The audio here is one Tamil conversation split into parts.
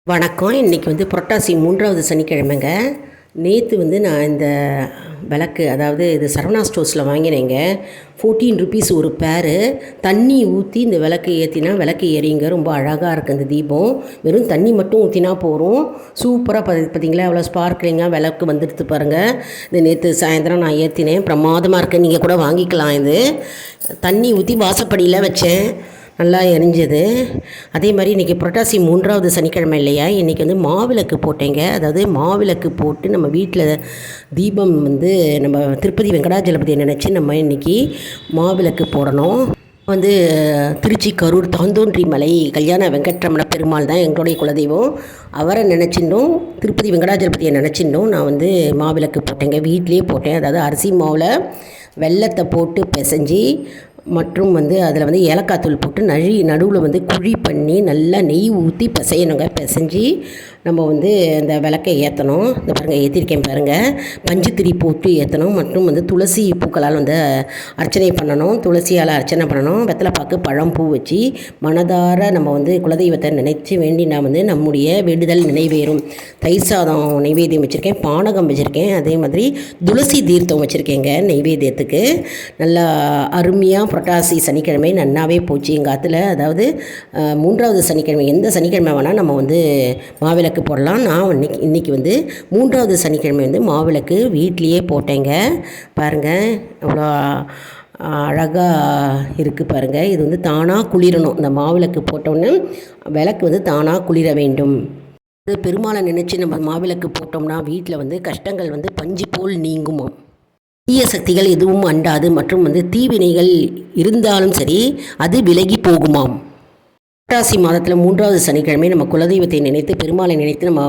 வணக்கம். இன்றைக்கி புரட்டாசி 3வது சனிக்கிழமைங்க. நேற்று நான் இந்த விளக்கு, அதாவது இது சரவணா ஸ்டோர்ஸில் வாங்கினேங்க. 14 ருபீஸ் ஒரு பேரு. தண்ணி ஊற்றி இந்த விளக்கு ஏற்றினா விளக்கு எரியுங்க. ரொம்ப அழகாக இருக்குது இந்த தீபம். வெறும் தண்ணி மட்டும் ஊற்றினா போகிறோம். சூப்பராக பார்த்தீங்களா எவ்வளோ ஸ்பார்க்லிங்காக விளக்கு வந்துடுத்து பாருங்கள். இது நேற்று சாயந்தரம் நான் ஏற்றினேன். பிரமாதமாக இருக்குது. நீங்கள் கூட வாங்கிக்கலாம். இது தண்ணி ஊற்றி வாசப்படியில் வச்சேன். நல்லா எரிஞ்சது. அதே மாதிரி இன்றைக்கி புரட்டாசி 3வது சனிக்கிழமை இல்லையா, இன்றைக்கி மாவிளக்கு போட்டேங்க. அதாவது மாவிளக்கு போட்டு நம்ம வீட்டில் தீபம் நம்ம திருப்பதி வெங்கடாஜலபதியை நினச்சி நம்ம இன்றைக்கி மாவிளக்கு போடணும். திருச்சி கரூர் தாந்தோன்றி மலை கல்யாண வெங்கட்ரமண பெருமாள் தான் எங்களுடைய குலதெய்வம். அவரை நினச்சிட்டோம், திருப்பதி வெங்கடாஜலபதியை நினச்சிட்டோம். நான் மாவிளக்கு போட்டேங்க. வீட்லேயே போட்டேன். அதாவது அரிசி மாவில் வெல்லத்தை போட்டு பிசைஞ்சி மற்றும் அதில் ஏலக்காய் தூள் போட்டு நடுவில் குழி பண்ணி நல்லா நெய் ஊற்றி பிசையணுங்க. பிசைஞ்சி நம்ம அந்த விளக்கை ஏற்றணும். இந்த பாருங்கள், ஏற்றிருக்கேன் பாருங்கள். பஞ்சுத்திரி போட்டு ஏற்றணும். மற்றும் துளசி பூக்களால் அர்ச்சனை பண்ணணும். துளசியால் அர்ச்சனை பண்ணணும். வெத்தலைப்பாக்கு பழம் பூ வச்சு மனதார நம்ம குலதெய்வத்தை நினைச்சு வேண்டி நான் நம்முடைய வேண்டுதல் நினைவேறும். தயிர் சாதம் நைவேத்தியம் வச்சுருக்கேன். பானகம் வச்சுருக்கேன். அதே மாதிரி துளசி தீர்த்தம் வச்சுருக்கேங்க நைவேத்தியத்துக்கு. நல்லா அருமையாக புரட்டாசி சனிக்கிழமை நன்னாவே போச்சு எங்கள் ஆற்றுல. அதாவது 3வது சனிக்கிழமை, எந்த சனிக்கிழமை வேணால் நம்ம மாவிளக்கு போடலாம். நான் இன்றைக்கி 3வது சனிக்கிழமை மாவிளக்கு வீட்லேயே போட்டேங்க. பாருங்கள் அவ்வளோ அழகாக இருக்குது பாருங்கள். இது தானாக குளிரணும். இந்த மாவிளக்கு போட்டோன்னு விளக்கு தானாக குளிர வேண்டும். பெருமாளை நினச்சி நம்ம மாவிளக்கு போட்டோம்னா வீட்டில் கஷ்டங்கள் பஞ்சு போல் நீங்குமா. தீய சக்திகள் எதுவும் அண்டாது. மற்றும் தீவினைகள் இருந்தாலும் சரி அது விலகி போகுமாம். புரட்டாசி மாதத்தில் 3வது சனிக்கிழமை நம்ம குலதெய்வத்தை நினைத்து பெருமாளை நினைத்து நம்ம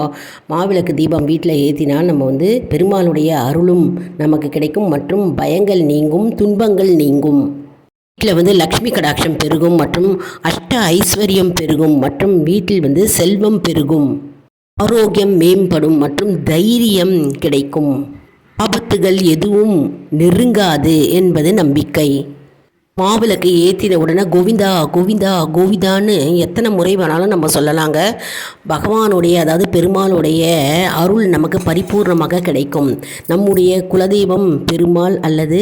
மாவிளக்கு தீபம் வீட்டில் ஏற்றினால் நம்ம பெருமாளுடைய அருளும் நமக்கு கிடைக்கும். மற்றும் பயங்கள் நீங்கும், துன்பங்கள் நீங்கும். வீட்டில் லக்ஷ்மி கடாட்சம் பெருகும். மற்றும் அஷ்ட ஐஸ்வர்யம் பெருகும். மற்றும் வீட்டில் செல்வம் பெருகும். ஆரோக்கியம் மேம்படும். மற்றும் தைரியம் கிடைக்கும். ஆபத்துகள் எதுவும் நெருங்காது என்பது நம்பிக்கை. மாவிளக்கு ஏற்றின உடனே கோவிந்தா கோவிந்தா கோவிந்தான்னு எத்தனை முறை வேணாலும் நம்ம சொல்லலாங்க. பகவானுடைய, அதாவது பெருமாளுடைய அருள் நமக்கு பரிபூர்ணமாக கிடைக்கும். நம்முடைய குலதெய்வம் பெருமாள் அல்லது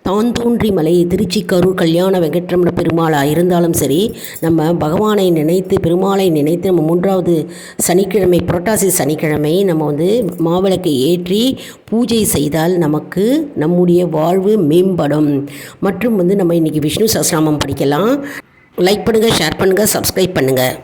தாந்தோன்றி மலை திருச்சி கரூர் கல்யாண வெங்கட்ரமண பெருமாளாக இருந்தாலும் சரி, நம்ம பகவானை நினைத்து பெருமாளை நினைத்து நம்ம 3வது சனிக்கிழமை புரட்டாசி சனிக்கிழமை நம்ம மாவிளக்கை ஏற்றி பூஜை செய்தால் நமக்கு நம்முடைய வாழ்வு மேம்படும். மற்றும் நம்ம இன்றைக்கி விஷ்ணு சஹஸ்ரநாமம் படிக்கலாம். லைக் பண்ணுங்கள், ஷேர் பண்ணுங்கள், சப்ஸ்கிரைப் பண்ணுங்கள்.